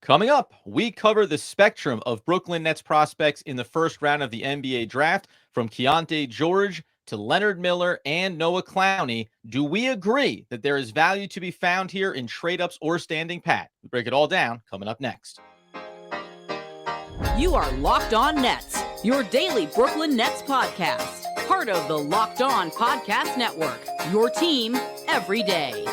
Coming up, we cover the spectrum of Brooklyn Nets prospects in the first round of the NBA draft, from Keyonte George to Leonard Miller and Noah Clowney. Do we agree that there is value to be found here in trade-ups or standing pat? We break it all down coming up next. You are Locked On Nets, your daily Brooklyn Nets podcast. Part of the Locked On Podcast Network, your team every day.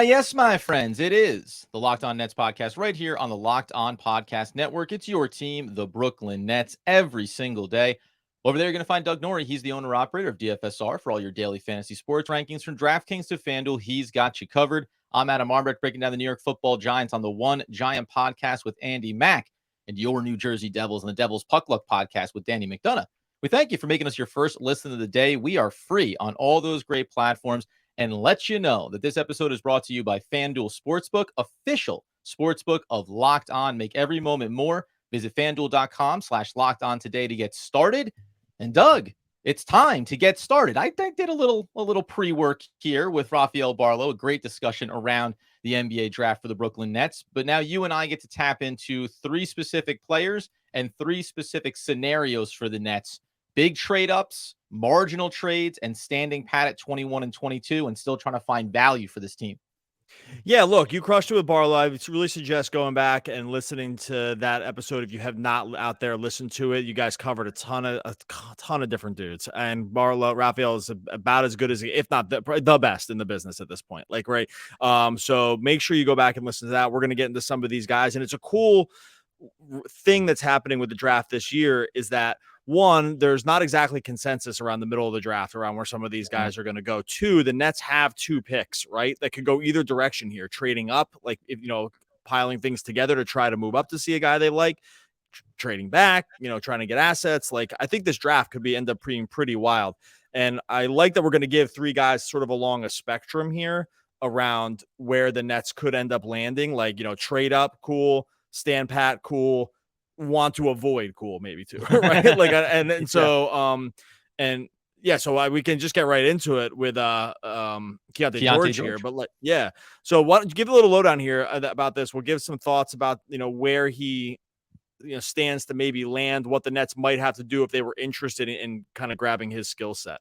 Yes, my friends, it is the Locked On Nets podcast right here on the Locked On Podcast Network. It's your team, the Brooklyn Nets, every single day. Over there, you're going to find Doug Norrie. He's the owner-operator of DFSR for all your daily fantasy sports rankings. From DraftKings to FanDuel, he's got you covered. I'm Adam Armbrecht, breaking down the New York Football Giants on the One Giant podcast with Andy Mack, and your New Jersey Devils and the Devils Puck Luck podcast with Danny McDonough. We thank you for making us your first listen of the day. We are free on all those great platforms. And let you know that this episode is brought to you by FanDuel Sportsbook, official sportsbook of Locked On. Make every moment more. Visit FanDuel.com/Locked On today to get started. And Doug, it's time to get started. I did a little pre-work here with Rafael Barlow, a great discussion around the NBA draft for the Brooklyn Nets. But now you and I get to tap into three specific players and three specific scenarios for the Nets. Big trade-ups, marginal trades, and standing pat at 21 and 22 and still trying to find value for this team. Yeah, look, you crushed it with Barlow. I really suggest going back and listening to that episode if you have not out there listened to it. You guys covered a ton of different dudes, and Rafael is about as good as, if not the best in the business at this point. Right. So make sure you go back and listen to that. We're going to get into some of these guys, and it's a cool thing that's happening with the draft this year is that, one, there's not exactly consensus around the middle of the draft around where some of these guys are going to go. Two, the Nets have two picks, right? That could go either direction here, trading up, piling things together to try to move up to see a guy they like, trading back, trying to get assets. I think this draft could end up being pretty wild. And I like that we're going to give three guys sort of along a spectrum here around where the Nets could end up landing. Trade up, cool. Stand pat, cool. Want to avoid, cool, maybe too, right? So we can just get right into it with Keyonte George here. But so why don't you give a little lowdown here about this? We'll give some thoughts about where he stands to maybe land, what the Nets might have to do if they were interested in kind of grabbing his skill set.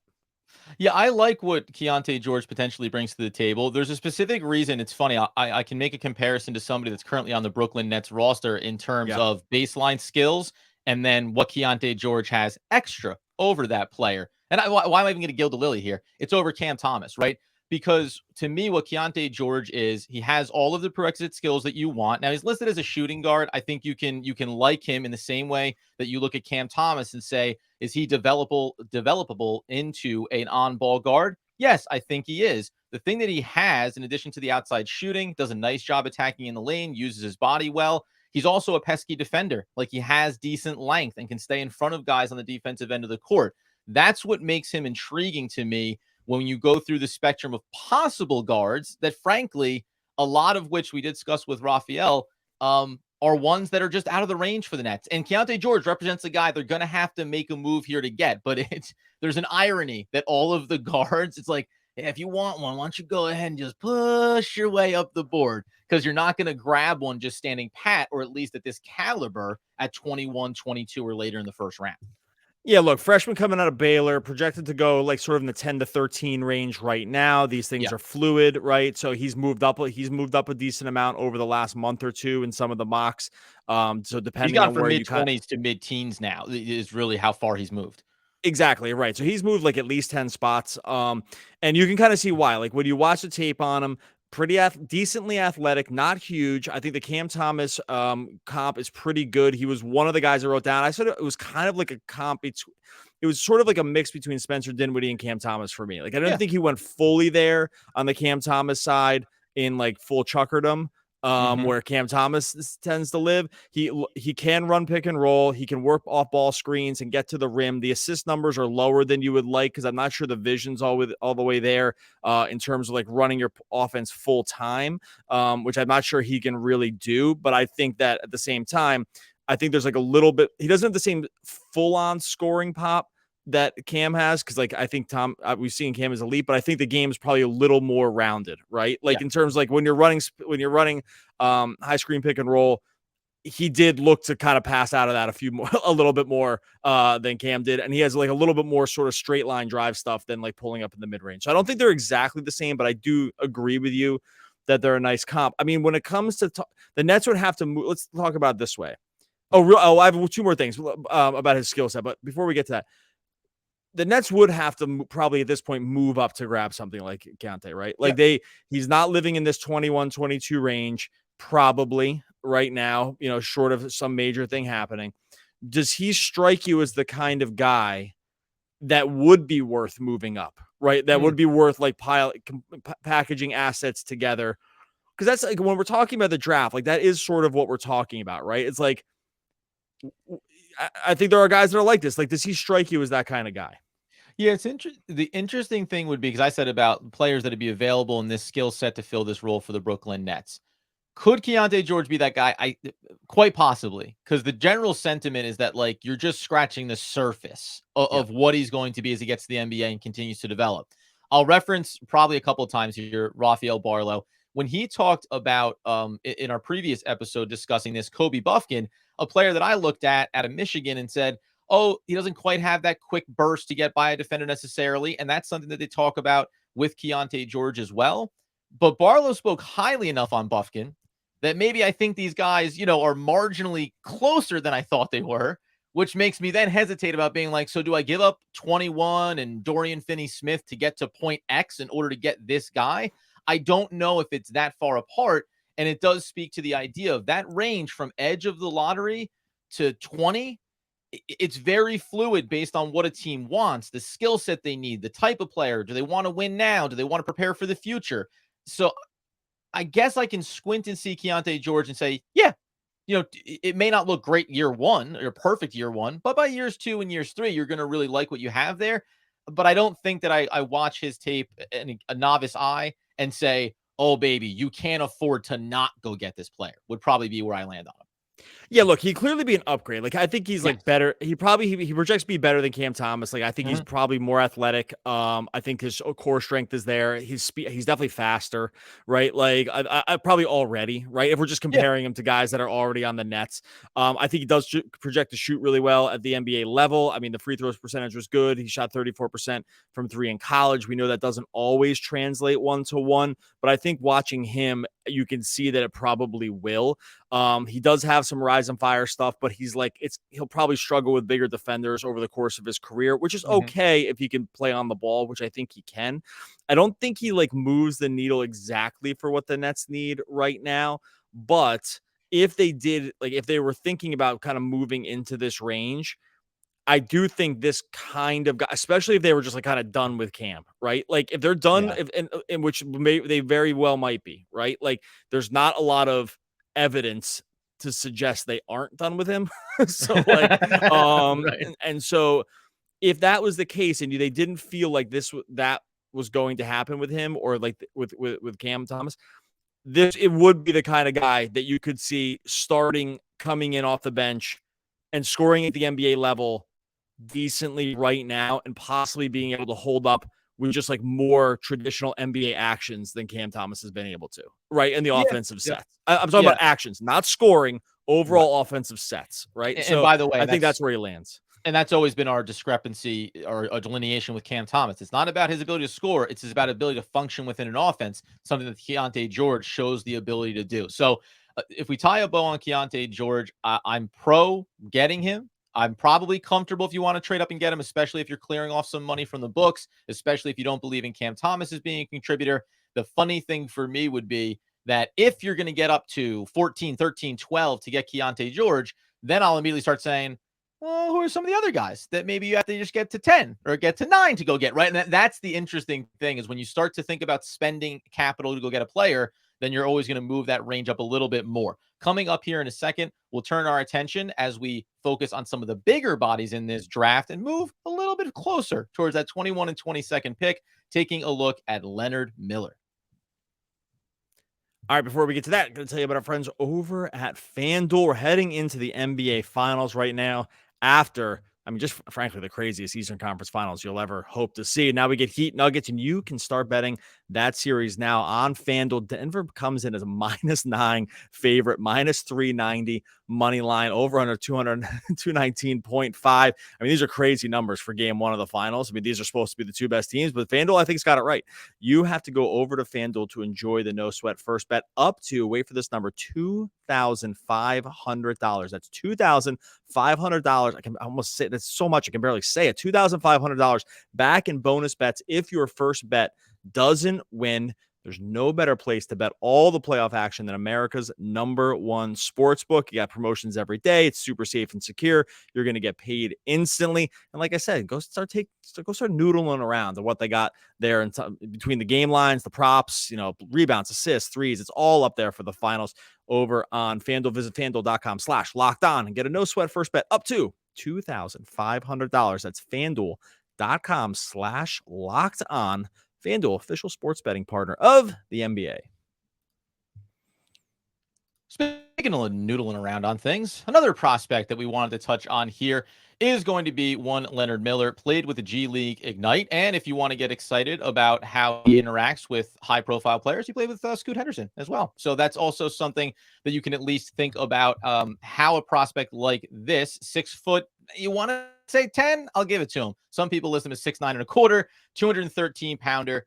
Yeah, I like what Keyonte George potentially brings to the table. There's a specific reason. It's funny. I can make a comparison to somebody that's currently on the Brooklyn Nets roster in terms of baseline skills and then what Keyonte George has extra over that player. And why am I even going to gild the lily here? It's over Cam Thomas, right? Because to me, what Keyonte George is, he has all of the prerequisite skills that you want. Now, he's listed as a shooting guard. I think you can like him in the same way that you look at Cam Thomas and say, is he developable into an on-ball guard? Yes, I think he is. The thing that he has, in addition to the outside shooting, does a nice job attacking in the lane, uses his body well. He's also a pesky defender. He has decent length and can stay in front of guys on the defensive end of the court. That's what makes him intriguing to me when you go through the spectrum of possible guards that, frankly, a lot of which we discussed with Rafael, are ones that are just out of the range for the Nets. And Keyonte George represents a guy they're going to have to make a move here to get. But there's an irony that all of the guards, it's like, hey, if you want one, why don't you go ahead and just push your way up the board? Because you're not going to grab one just standing pat, or at least at this caliber at 21, 22, or later in the first round. Yeah, look, freshman coming out of Baylor, projected to go sort of in the 10 to 13 range right now. These things are fluid, right? So he's moved up a decent amount over the last month or two in some of the mocks. So depending on where you from mid-20s to mid-teens now is really how far he's moved. Exactly, right. So he's moved at least 10 spots. And you can kind of see why. When you watch the tape on him, decently athletic, not huge. I think the Cam Thomas comp is pretty good. He was one of the guys I wrote down. I said it was kind of like a comp. It was sort of like a mix between Spencer Dinwiddie and Cam Thomas for me. I don't think he went fully there on the Cam Thomas side in full chuckerdom. Where Cam Thomas tends to live. He can run pick and roll. He can work off ball screens and get to the rim. The assist numbers are lower than you would like because I'm not sure the vision's all the way there in terms of running your offense full time, which I'm not sure he can really do. But I think that at the same time, I think there's like a little bit, he doesn't have the same full on scoring pop that Cam has. Cause like, I think we've seen Cam as elite, but I think the game is probably a little more rounded, right? Like in terms of like when you're running high screen pick and roll, he did look to kind of pass out of that a little bit more than Cam did. And he has like a little bit more sort of straight line drive stuff than like pulling up in the mid range. So I don't think they're exactly the same, but I do agree with you that they're a nice comp. I mean, when it comes to the Nets would have to move. Let's talk about it this way. I have two more things about his skill set. But before we get to that, the Nets would have to probably at this point move up to grab something like Keyonte, right? Like he's not living in this 21, 22 range probably right now, short of some major thing happening. Does he strike you as the kind of guy that would be worth moving up, right? That would be worth like packaging assets together. Because that's like when we're talking about the draft, like that is sort of what we're talking about, right? It's like, I think there are guys that are like this. Like, does he strike you as that kind of guy? Yeah, it's the interesting thing would be, because I said about players that would be available in this skill set to fill this role for the Brooklyn Nets. Could Keyonte George be that guy? Quite possibly, because the general sentiment is that like you're just scratching the surface of what he's going to be as he gets to the NBA and continues to develop. I'll reference probably a couple of times here Rafael Barlow when he talked about in our previous episode discussing this, Kobe Buffkin, a player that I looked at out of Michigan and said, oh, he doesn't quite have that quick burst to get by a defender necessarily, and that's something that they talk about with Keyonte George as well. But Barlow spoke highly enough on Buffkin that maybe I think these guys, are marginally closer than I thought they were, which makes me then hesitate about being like, so do I give up 21 and Dorian Finney-Smith to get to point X in order to get this guy? I don't know if it's that far apart. And it does speak to the idea of that range from edge of the lottery to 20. It's very fluid based on what a team wants, the skill set they need, the type of player. Do they want to win now? Do they want to prepare for the future? So I guess I can squint and see Keyonte George and say, yeah, it may not look great year one or perfect year one, but by years 2 and years 3, you're going to really like what you have there. But I don't think that I watch his tape in a novice eye and say, oh, baby, you can't afford to not go get this player, would probably be where I land on him. Yeah, look, he'd clearly be an upgrade. Like, I think he's like better. He projects to be better than Cam Thomas. Like, I think he's probably more athletic. I think his core strength is there. He's definitely faster, right? Like, I probably already, right? If we're just comparing him to guys that are already on the Nets, I think he does project to shoot really well at the NBA level. I mean, the free throws percentage was good. He shot 34% from 3 in college. We know that doesn't always translate 1-to-1, but I think watching him, you can see that it probably will. He does have some rise and fire stuff, but he'll probably struggle with bigger defenders over the course of his career, which is okay if he can play on the ball, which I think he can. I don't think he moves the needle exactly for what the Nets need right now, but if they did, if they were thinking about kind of moving into this range, I do think this kind of guy, especially if they were just kind of done with Cam, right? Like if they're done, in which they very well might be, right? Like there's not a lot of evidence to suggest they aren't done with him. So right. and so if that was the case and they didn't feel like that was going to happen with him or with Cam Thomas, it would be the kind of guy that you could see coming in off the bench and scoring at the NBA level decently right now and possibly being able to hold up with just more traditional NBA actions than Cam Thomas has been able to, right? In the offensive sets. I'm talking about actions, not scoring, overall offensive sets, right? And by the way, I think that's where he lands. And that's always been our discrepancy or a delineation with Cam Thomas. It's not about his ability to score. It's about ability to function within an offense, something that Keyonte George shows the ability to do. So if we tie a bow on Keyonte George, I'm pro getting him. I'm probably comfortable if you want to trade up and get him, especially if you're clearing off some money from the books, especially if you don't believe in Cam Thomas as being a contributor. The funny thing for me would be that if you're going to get up to 14, 13, 12 to get Keyonte George, then I'll immediately start saying, well, who are some of the other guys that maybe you have to just get to 10 or get to 9 to go get, right? And that's the interesting thing is when you start to think about spending capital to go get a player, then you're always going to move that range up a little bit more. Coming up here in a second, we'll turn our attention as we focus on some of the bigger bodies in this draft and move a little bit closer towards that 21 and 22nd pick, taking a look at Leonard Miller. All right, before we get to that, I'm going to tell you about our friends over at FanDuel. We're heading into the NBA Finals right now after, just frankly, the craziest Eastern Conference Finals you'll ever hope to see. Now we get Heat Nuggets, and you can start betting that series now on FanDuel. Denver comes in as a -9 favorite, -390 money line, over under 219.5. These are crazy numbers for game one of the finals. These are supposed to be the two best teams, but FanDuel, I think, has got it right. You have to go over to FanDuel to enjoy the no sweat first bet up to, wait for this number, $2,500. That's $2,500. I can almost say that's so much I can barely say it. $2,500 back in bonus bets if your first bet doesn't win. There's no better place to bet all the playoff action than America's #1 sportsbook. You got promotions every day. It's super safe and secure. You're going to get paid instantly. And like I said, go start noodling around to what they got there and between the game lines, the props, rebounds, assists, threes. It's all up there for the finals over on FanDuel. Visit FanDuel.com/lockedon and get a no sweat first bet up to $2,500. That's FanDuel.com/lockedon. FanDuel, official sports betting partner of the NBA. Speaking of noodling around on things, another prospect that we wanted to touch on here is going to be one Leonard Miller, played with the G League Ignite. And if you want to get excited about how he interacts with high-profile players, he played with Scoot Henderson as well. So that's also something that you can at least think about, how a prospect like this, 6 foot, you want to say 10, I'll give it to him. Some people list him as 6'9.25", 213-pounder.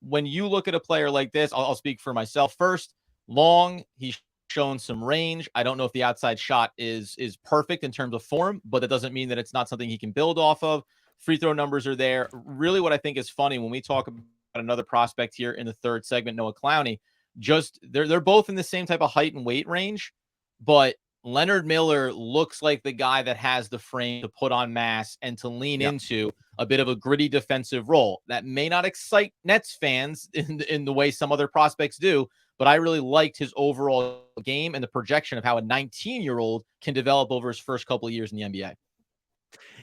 When you look at a player like this, I'll speak for myself first. Long, he's shown some range. I don't know if the outside shot is perfect in terms of form, but that doesn't mean that it's not something he can build off of. Free throw numbers are there. Really, what I think is funny when we talk about another prospect here in the third segment, Noah Clowney, just they're both in the same type of height and weight range, but Leonard Miller looks like the guy that has the frame to put on mass and to lean into a bit of a gritty defensive role. That may not excite Nets fans in the way some other prospects do, but I really liked his overall game and the projection of how a 19-year-old can develop over his first couple of years in the NBA.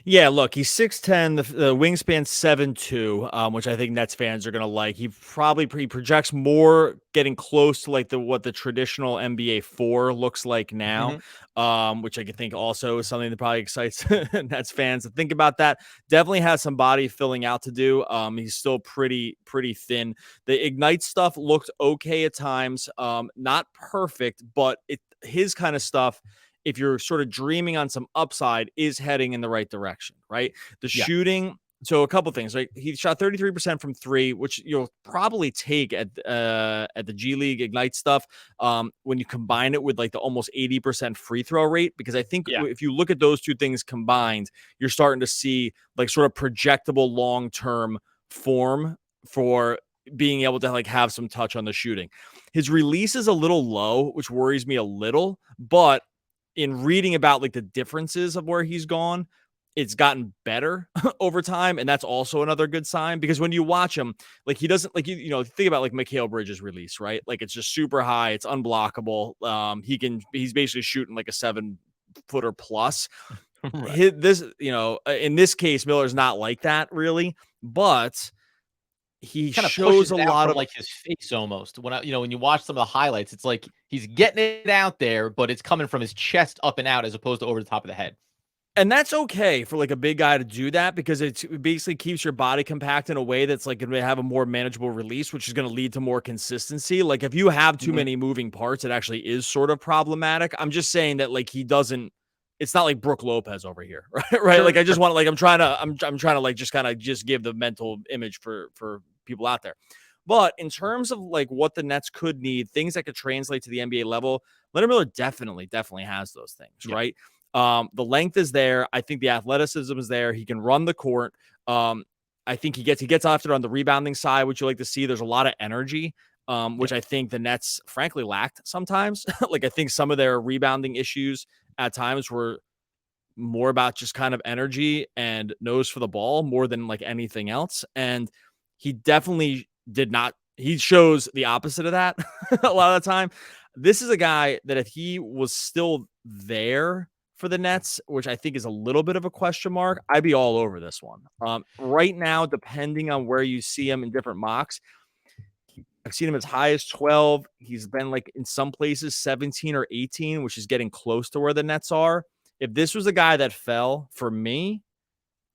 Yeah, look, he's 6'10", the wingspan 7'2", which I think Nets fans are going to like. He projects more getting close to like what the traditional NBA 4 looks like now, which I think also is something that probably excites Nets fans to think about that. Definitely has some body filling out to do. He's still pretty thin. The Ignite stuff looked okay at times, not perfect, but his kind of stuff, if you're sort of dreaming on some upside, is heading in the right direction, right? The shooting. So a couple things, right? He shot 33% from 3, which you'll probably take at the G League Ignite stuff when you combine it with like the almost 80% free throw rate, because I think if you look at those two things combined, you're starting to see like sort of projectable long-term form for being able to like have some touch on the shooting. His release is a little low, which worries me a little, but in reading about like the differences of where he's gone, it's gotten better over time. And that's also another good sign, because when you watch him, like he doesn't like, think about like Mikal Bridges' release, right? Like it's just super high. It's unblockable. He's basically shooting like a 7-footer plus. Right. In this case, Miller's not like that really, but he kind of shows a lot of like his face almost. When you watch some of the highlights, it's like he's getting it out there, but it's coming from his chest up and out as opposed to over the top of the head. And that's okay for like a big guy to do that, because it basically keeps your body compact in a way that's like going to have a more manageable release, which is going to lead to more consistency. Like if you have too many moving parts, it actually is sort of problematic. I'm just saying that like it's not like Brook Lopez over here, right? Right. Sure. Like I just want to like, I'm trying to like just kind of just give the mental image for people out there. But in terms of like what the Nets could need, things that could translate to the NBA level, Leonard Miller definitely has those things, right? The length is there. I think the athleticism is there. He can run the court. I think he gets after on the rebounding side, which you like to see. There's a lot of energy, which I think the Nets frankly lacked sometimes. Like I think some of their rebounding issues at times were more about just kind of energy and nose for the ball more than like anything else. And he definitely did not. He shows the opposite of that a lot of the time. This is a guy that if he was still there for the Nets, which I think is a little bit of a question mark, I'd be all over this one. Right now, depending on where you see him in different mocks, I've seen him as high as 12. He's been like in some places 17 or 18, which is getting close to where the Nets are. If this was a guy that fell for me,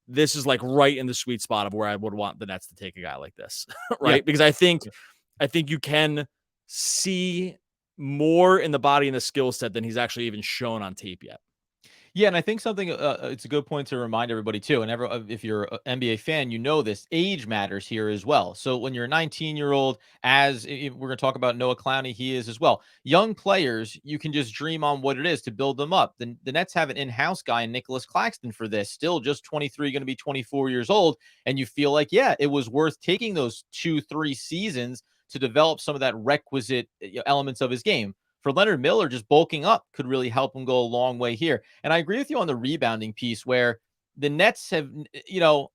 this is like right in the sweet spot of where I would want the Nets to take a guy like this, right? Yeah. Because I think you can see more in the body and the skill set than he's actually even shown on tape yet. Yeah, and I think something it's a good point to remind everybody too. And if you're an NBA fan, you know this age matters here as well. So when you're a 19-year-old, as we're going to talk about Noah Clowney, he is as well. Young players, you can just dream on what it is to build them up. The Nets have an in-house guy in Nicholas Claxton for this, still just 23, going to be 24 years old, and you feel like, yeah, it was worth taking those 2-3 seasons to develop some of that requisite elements of his game. For Leonard Miller, just bulking up could really help him go a long way here. And I agree with you on the rebounding piece where the Nets have,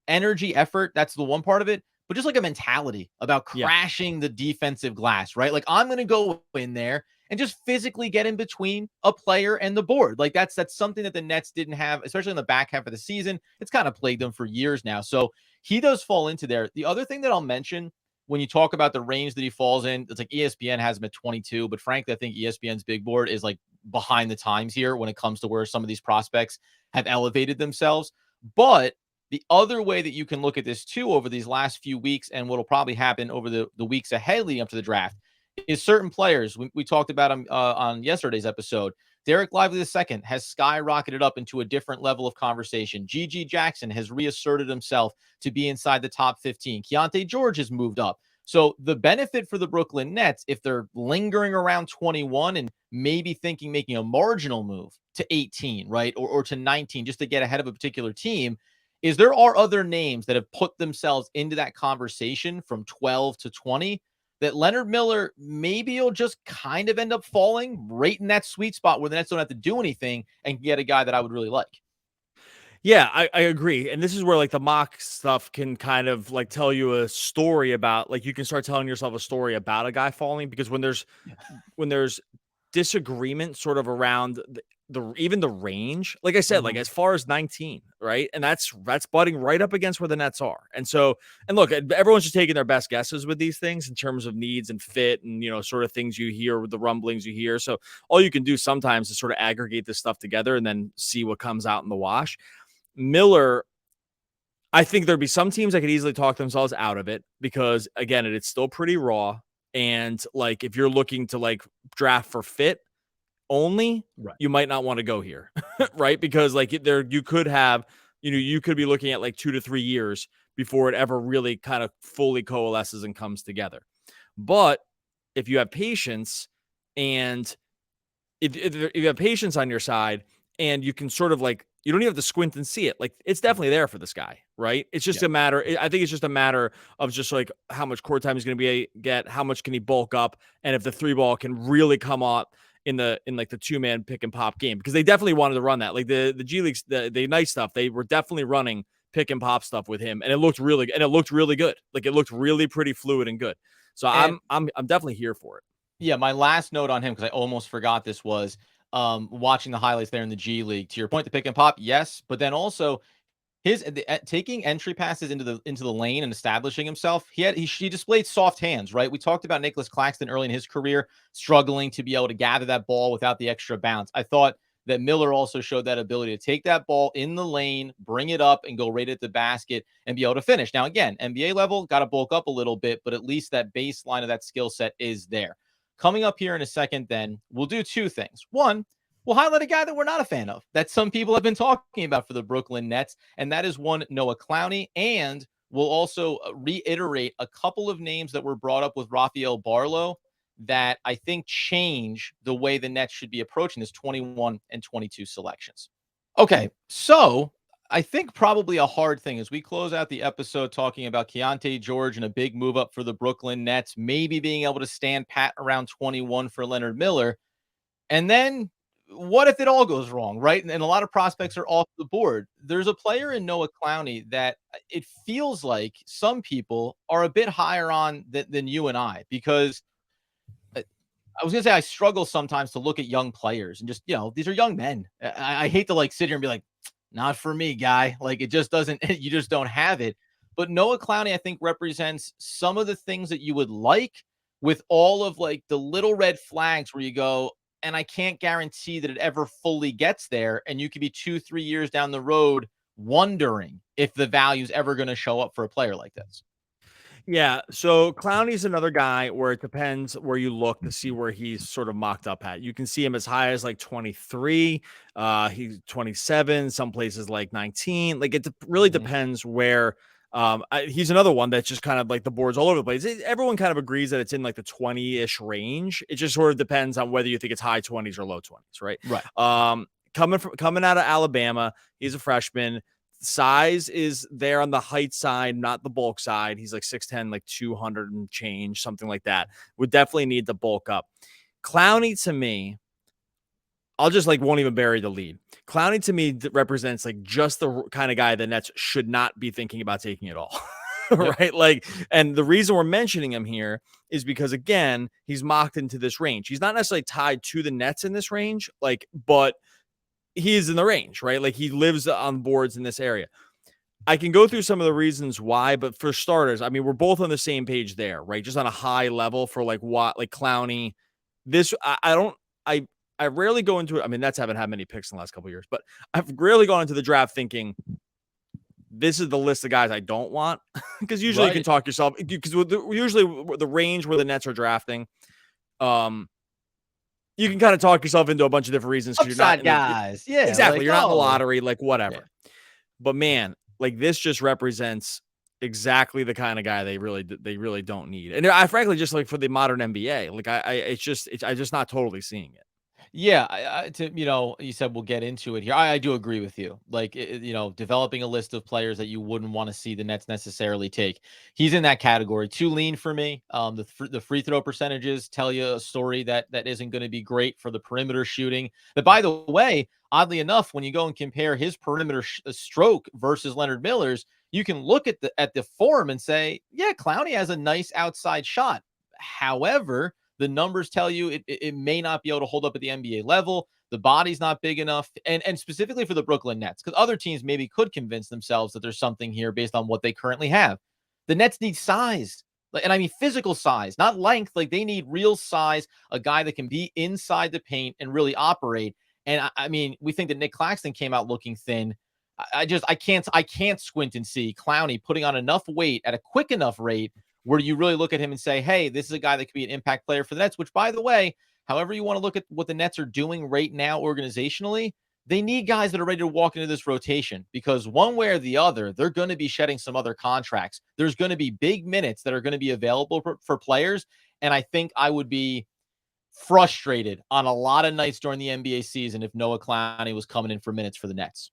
energy, effort. That's the one part of it, but just like a mentality about crashing the defensive glass, right? Like I'm going to go in there and just physically get in between a player and the board. Like that's something that the Nets didn't have, especially in the back half of the season. It's kind of plagued them for years now. So he does fall into there. The other thing that I'll mention when you talk about the range that he falls in, it's like ESPN has him at 22, but frankly, I think ESPN's big board is like behind the times here when it comes to where some of these prospects have elevated themselves. But the other way that you can look at this too over these last few weeks and what'll probably happen over the weeks ahead leading up to the draft is certain players. We talked about them on yesterday's episode. Derek Lively II has skyrocketed up into a different level of conversation. G.G. Jackson has reasserted himself to be inside the top 15. Keyonte George has moved up. So the benefit for the Brooklyn Nets, if they're lingering around 21 and maybe thinking making a marginal move to 18, right, or to 19 just to get ahead of a particular team, is there are other names that have put themselves into that conversation from 12 to 20 that Leonard Miller maybe will just kind of end up falling right in that sweet spot where the Nets don't have to do anything and get a guy that I would really like. Yeah, I agree. And this is where like the mock stuff can kind of like tell you a story about, like, you can start telling yourself a story about a guy falling, because when there's disagreement sort of around the even the range, like I said, like as far as 19, right? And that's butting right up against where the Nets are. And so, and look, everyone's just taking their best guesses with these things in terms of needs and fit and, sort of things you hear with the rumblings you hear. So all you can do sometimes is sort of aggregate this stuff together and then see what comes out in the wash. Miller, I think there'd be some teams that could easily talk themselves out of it because, again, it's still pretty raw. And like, if you're looking to like draft for fit only, right, you might not want to go here, right? Because like you could have, you could be looking at like 2 to 3 years before it ever really kind of fully coalesces and comes together. But if you have patience and if you have patience on your side and you can sort of like, you don't even have to squint and see it. Like it's definitely there for this guy, right? It's just a matter. I think it's just a matter of just like how much court time he's going to get, how much can he bulk up, and if the 3-ball can really come up in like the 2-man pick and pop game, because they definitely wanted to run that. Like the G Leagues, the Ignite stuff, they were definitely running pick and pop stuff with him, and it looked really good. Like it looked really pretty fluid and good. So I'm definitely here for it. Yeah, my last note on him, because I almost forgot this, was watching the highlights there in the G League. To your point, the pick and pop, yes, but then also his taking entry passes into the lane and establishing himself. He displayed soft hands, right? We talked about Nicholas Claxton early in his career struggling to be able to gather that ball without the extra bounce. I thought that Miller also showed that ability to take that ball in the lane, bring it up, and go right at the basket and be able to finish. Now, again, NBA level, got to bulk up a little bit, but at least that baseline of that skill set is there. Coming up here in a second, then, we'll do two things. One, we'll highlight a guy that we're not a fan of, that some people have been talking about for the Brooklyn Nets, and that is one Noah Clowney. And we'll also reiterate a couple of names that were brought up with Rafael Barlow that I think change the way the Nets should be approaching this 21 and 22 selections. Okay, so I think probably a hard thing as we close out the episode talking about Keyonte George and a big move up for the Brooklyn Nets, maybe being able to stand pat around 21 for Leonard Miller. And then what if it all goes wrong, right? And a lot of prospects are off the board. There's a player in Noah Clowney that it feels like some people are a bit higher on than you and I, because I was going to say I struggle sometimes to look at young players and just, these are young men. I hate to like sit here and be like, not for me, guy. Like it just doesn't, you just don't have it. But Noah Clowney, I think, represents some of the things that you would like, with all of like the little red flags where you go, and I can't guarantee that it ever fully gets there. And you could be 2-3 years down the road wondering if the value is ever going to show up for a player like this. Yeah, so Clowney's another guy where it depends where you look to see where he's sort of mocked up at. You can see him as high as like 23, he's 27, some places like 19. Like it really depends where. He's another one that's just kind of like the board's all over the place. Everyone kind of agrees that it's in like the 20-ish range. It just sort of depends on whether you think it's high 20s or low 20s, right? Right. Coming out of Alabama, he's a freshman. Size is there on the height side, not the bulk side. He's like 6'10", like 200 and change, something like that. Would definitely need to bulk up. Clowney to me, I'll just like won't even bury the lead. Clowney to me represents like just the kind of guy the Nets should not be thinking about taking it all. Right? Like, and the reason we're mentioning him here is because again, he's mocked into this range. He's not necessarily tied to the Nets in this range, like, but he is in the range, right? Like he lives on boards in this area. I can go through some of the reasons why, but for starters, I mean, we're both on the same page there, right? Just on a high level for like what, like Clowney. This, I rarely go into it. I mean, Nets haven't had many picks in the last couple of years, but I've rarely gone into the draft thinking this is the list of guys I don't want. Because usually you can talk yourself, because usually the range where the Nets are drafting, you can kind of talk yourself into a bunch of different reasons. Upside you're not guys. Yeah. Exactly. Like, you're not in the lottery, like whatever. Yeah. But man, like this just represents exactly the kind of guy they really don't need. And I frankly just like for the modern NBA, like I'm just not totally seeing it. Yeah, you said we'll get into it here. I do agree with you. Like, developing a list of players that you wouldn't want to see the Nets necessarily take. He's in that category. Too lean for me. The free throw percentages tell you a story that isn't going to be great for the perimeter shooting. But by the way, oddly enough, when you go and compare his perimeter stroke versus Leonard Miller's, you can look at the form and say, yeah, Clowney has a nice outside shot. However, the numbers tell you it may not be able to hold up at the NBA level. The body's not big enough. And specifically for the Brooklyn Nets, because other teams maybe could convince themselves that there's something here based on what they currently have. The Nets need size. And I mean physical size, not length. Like they need real size, a guy that can be inside the paint and really operate. And I mean, we think that Nick Claxton came out looking thin. I can't squint and see Clowney putting on enough weight at a quick enough rate where you really look at him and say, hey, this is a guy that could be an impact player for the Nets, which, by the way, however you want to look at what the Nets are doing right now organizationally, they need guys that are ready to walk into this rotation because one way or the other, they're going to be shedding some other contracts. There's going to be big minutes that are going to be available for players. And I think I would be frustrated on a lot of nights during the NBA season if Noah Clowney was coming in for minutes for the Nets.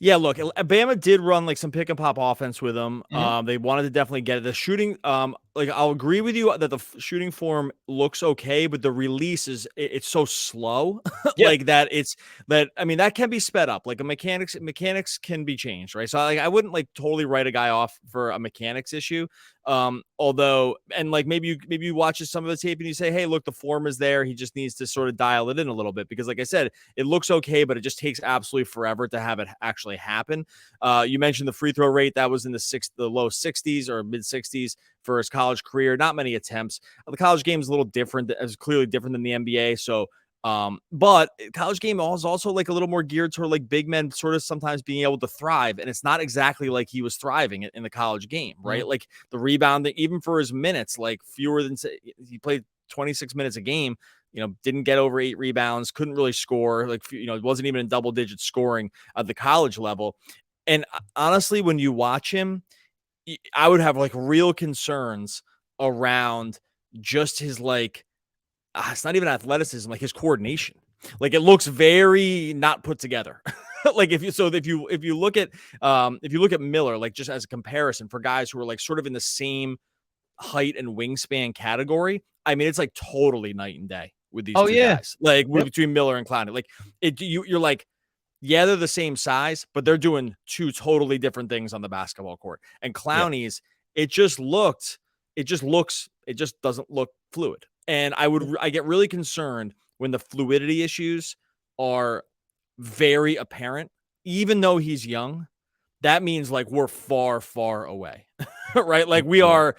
Yeah, look, Bama did run like some pick and pop offense with them. Mm-hmm. They wanted to definitely get it. The shooting, like I'll agree with you that the shooting form looks okay, but the release it's so slow, like that. I mean, that can be sped up. Like mechanics can be changed, right? So like I wouldn't like totally write a guy off for a mechanics issue. Although, and like maybe you watch some of the tape and you say, hey, look, the form is there. He just needs to sort of dial it in a little bit because, like I said, it looks okay, but it just takes absolutely forever to have it actually happen. You mentioned the free throw rate that was in the low 60s or mid 60s for his college career. Not many attempts. The college game is a little different. It's clearly different than the NBA. So, but college game is also like a little more geared toward like big men sort of sometimes being able to thrive. And it's not exactly like he was thriving in the college game, right? Mm-hmm. Like the rebounding, even for his minutes, like he played 26 minutes a game, didn't get over 8 rebounds, couldn't really score. Like, it wasn't even in double digit scoring at the college level. And honestly, when you watch him, I would have like real concerns around just his like, it's not even athleticism, like his coordination. Like it looks very not put together. Like if you look at Miller, like just as a comparison for guys who are like sort of in the same height and wingspan category, I mean, it's like totally night and day with these two guys. Like between Miller and Clowney, like you're like, yeah, they're the same size, but they're doing two totally different things on the basketball court. And Clowney's, it just doesn't look fluid. And I get really concerned when the fluidity issues are very apparent, even though he's young. that means like we're far, far away, right? Like we are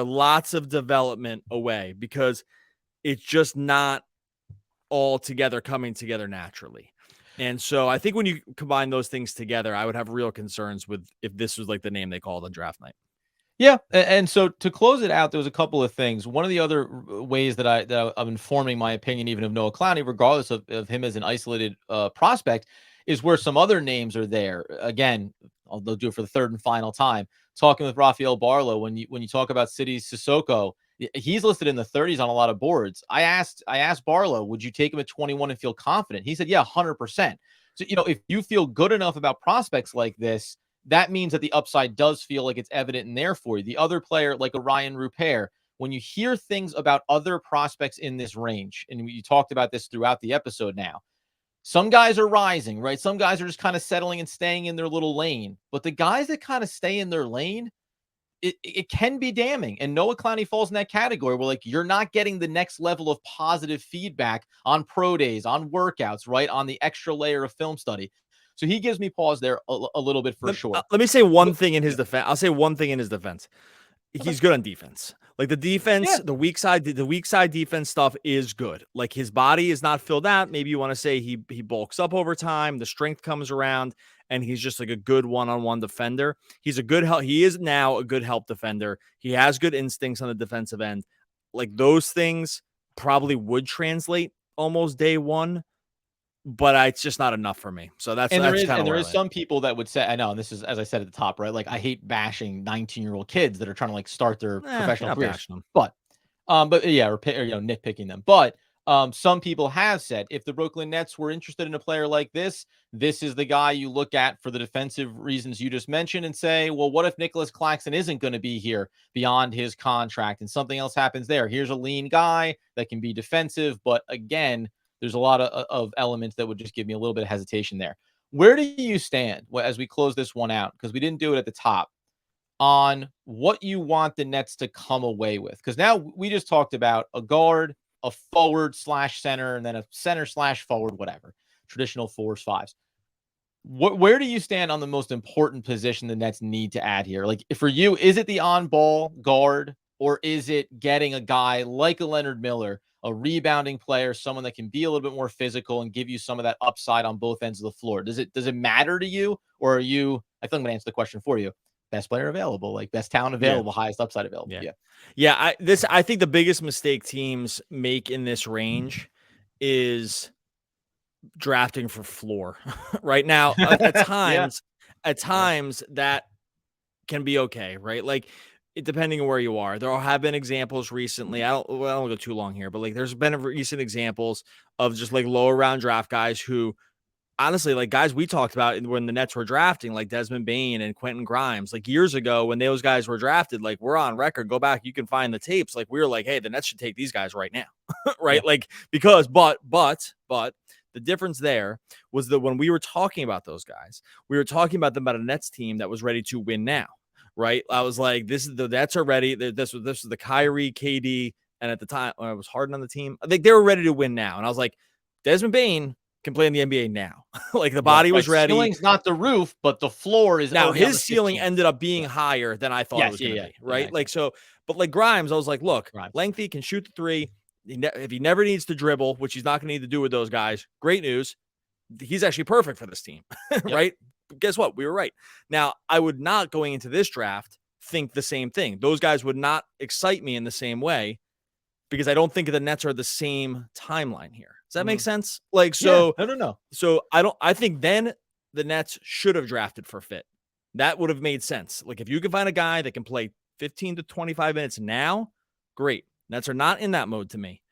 lots of development away because it's just not all together coming together naturally. And so I think when you combine those things together, I would have real concerns with if this was like the name they called on draft night. Yeah, and so to close it out, there was a couple of things. One of the other ways that I'm informing my opinion, even of Noah Clowney, regardless of him as an isolated prospect, is where some other names are there. Again, they'll do it for the third and final time. Talking with Rafael Barlow, when you talk about City Sissoko, he's listed in the 30s on a lot of boards. I asked Barlow, would you take him at 21 and feel confident? He said, yeah, 100%. So if you feel good enough about prospects like this, that means that the upside does feel like it's evident in there for you. The other player, like a Ryan Rupert, when you hear things about other prospects in this range, and you talked about this throughout the episode now, some guys are rising, right? Some guys are just kind of settling and staying in their little lane. But the guys that kind of stay in their lane, it can be damning. And Noah Clowney falls in that category where, like, you're not getting the next level of positive feedback on pro days, on workouts, right? On the extra layer of film study. So he gives me pause there a little bit for sure. Let me say one thing in his defense. I'll say one thing in his defense. He's good on defense. Like the defense, the weak side defense stuff is good. Like his body is not filled out. Maybe you want to say he bulks up over time. The strength comes around, and he's just like a good one-on-one defender. He's a good help. He is now a good help defender. He has good instincts on the defensive end. Like those things probably would translate almost day one. But it's just not enough for me. So that's there is some people that would say, I know, and this is, as I said at the top, right? Like I hate bashing 19-year-old kids that are trying to like start their professional careers. But yeah, or nitpicking them. But some people have said if the Brooklyn Nets were interested in a player like this is the guy you look at for the defensive reasons you just mentioned and say, well, what if Nicholas Claxton isn't going to be here beyond his contract and something else happens there? Here's a lean guy that can be defensive, but again, there's a lot of elements that would just give me a little bit of hesitation there. Where do you stand as we close this one out? Because we didn't do it at the top on what you want the Nets to come away with. Because now we just talked about a guard, a forward slash center, and then a center slash forward, whatever. Traditional 4s, 5s. Where do you stand on the most important position the Nets need to add here? Like for you, is it the on-ball guard, or is it getting a guy like a Leonard Miller, a rebounding player, someone that can be a little bit more physical and give you some of that upside on both ends of the floor? Does it matter to you, or are you, I think I'm gonna answer the question for you, best player available, like best talent available, highest upside available? I think the biggest mistake teams make in this range is drafting for floor. Right now, at times that can be okay, right? Like depending on where you are. There have been examples recently. I don't go too long here, but like there's been recent examples of just like lower round draft guys who honestly, like guys we talked about when the Nets were drafting, like Desmond Bane and Quentin Grimes, like years ago when those guys were drafted, like we're on record, go back, you can find the tapes. Like we were like, hey, the Nets should take these guys right now. Right. Yeah. Like, because, but the difference there was that when we were talking about those guys, we were talking about them about a Nets team that was ready to win now. Right. I was like, the Nets are ready. This was the Kyrie, KD. And at the time when I was Harden on the team, I think they were ready to win now. And I was like, Desmond Bane can play in the NBA now. Like the body was ready. Ceiling's not the roof, but the floor is. Now his ceiling ended up being higher than I thought it was going to be. Right. Exactly. Like, so, but like Grimes, I was like, look, lengthy, can shoot the three. If he never needs to dribble, which he's not going to need to do with those guys, great news. He's actually perfect for this team. Right. Guess what? We were right. Now, I would not, going into this draft, think the same thing. Those guys would not excite me in the same way because I don't think the Nets are the same timeline here. Does that make sense? Like, so, no. So I think then the Nets should have drafted for fit. That would have made sense. Like, if you can find a guy that can play 15 to 25 minutes now, great. Nets are not in that mode to me.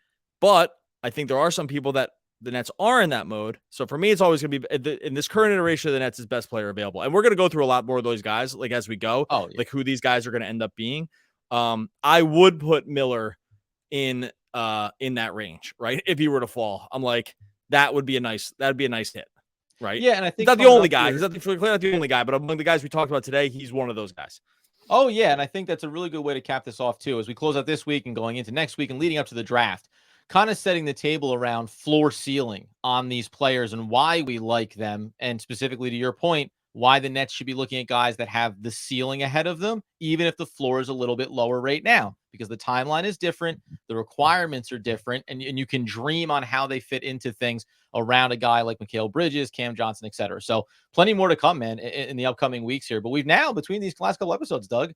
But I think there are some people that the Nets are in that mode. So for me, it's always going to be in this current iteration of the Nets is best player available. And we're going to go through a lot more of those guys, like as we go, like who these guys are going to end up being. I would put Miller in that range, right? If he were to fall, I'm like, that'd be a nice hit. Right. Yeah. And I think he's not the only guy. He's not the only guy, but among the guys we talked about today, he's one of those guys. Oh yeah. And I think that's a really good way to cap this off too, as we close out this week and going into next week and leading up to the draft. Kind of setting the table around floor ceiling on these players and why we like them. And specifically to your point, why the Nets should be looking at guys that have the ceiling ahead of them, even if the floor is a little bit lower right now, because the timeline is different, the requirements are different, and you can dream on how they fit into things around a guy like Mikal Bridges, Cam Johnson, et cetera. So plenty more to come, man, in the upcoming weeks here. But we've now, between these last couple episodes, Doug,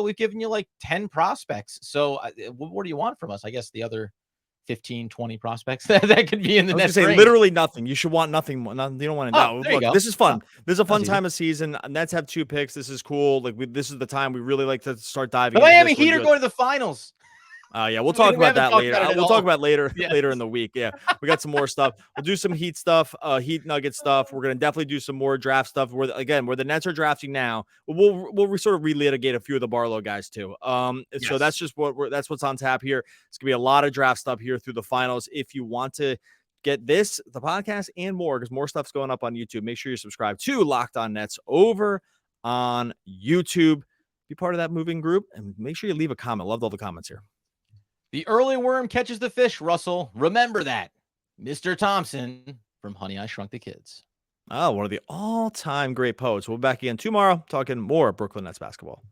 we've given you like 10 prospects. So what do you want from us? I guess the other 15, 20 prospects that could be in the I was Nets gonna say ring. literally nothing. You should want nothing more. You don't want to know. There you go. Look, this is fun. Oh, this is a fun easy. time of season. Nets have 2 picks. This is cool. Like this is the time we really like to start diving The into Miami this. Heat are going to the finals. Yeah, we'll talk about that later. We'll talk about later Yes. later in the week. Yeah, we got some more stuff. We'll do some Heat stuff, Heat Nugget stuff. We're gonna definitely do some more draft stuff. Where the Nets are drafting now, we'll sort of relitigate a few of the Barlow guys too. Yes. So that's just that's what's on tap here. It's gonna be a lot of draft stuff here through the finals. If you want to get this, the podcast, and more, because more stuff's going up on YouTube, make sure you subscribe to Locked On Nets over on YouTube. Be part of that moving group, and make sure you leave a comment. Loved all the comments here. The early worm catches the fish, Russell. Remember that. Mr. Thompson from Honey, I Shrunk the Kids. Oh, one of the all-time great poets. We'll be back again tomorrow talking more Brooklyn Nets basketball.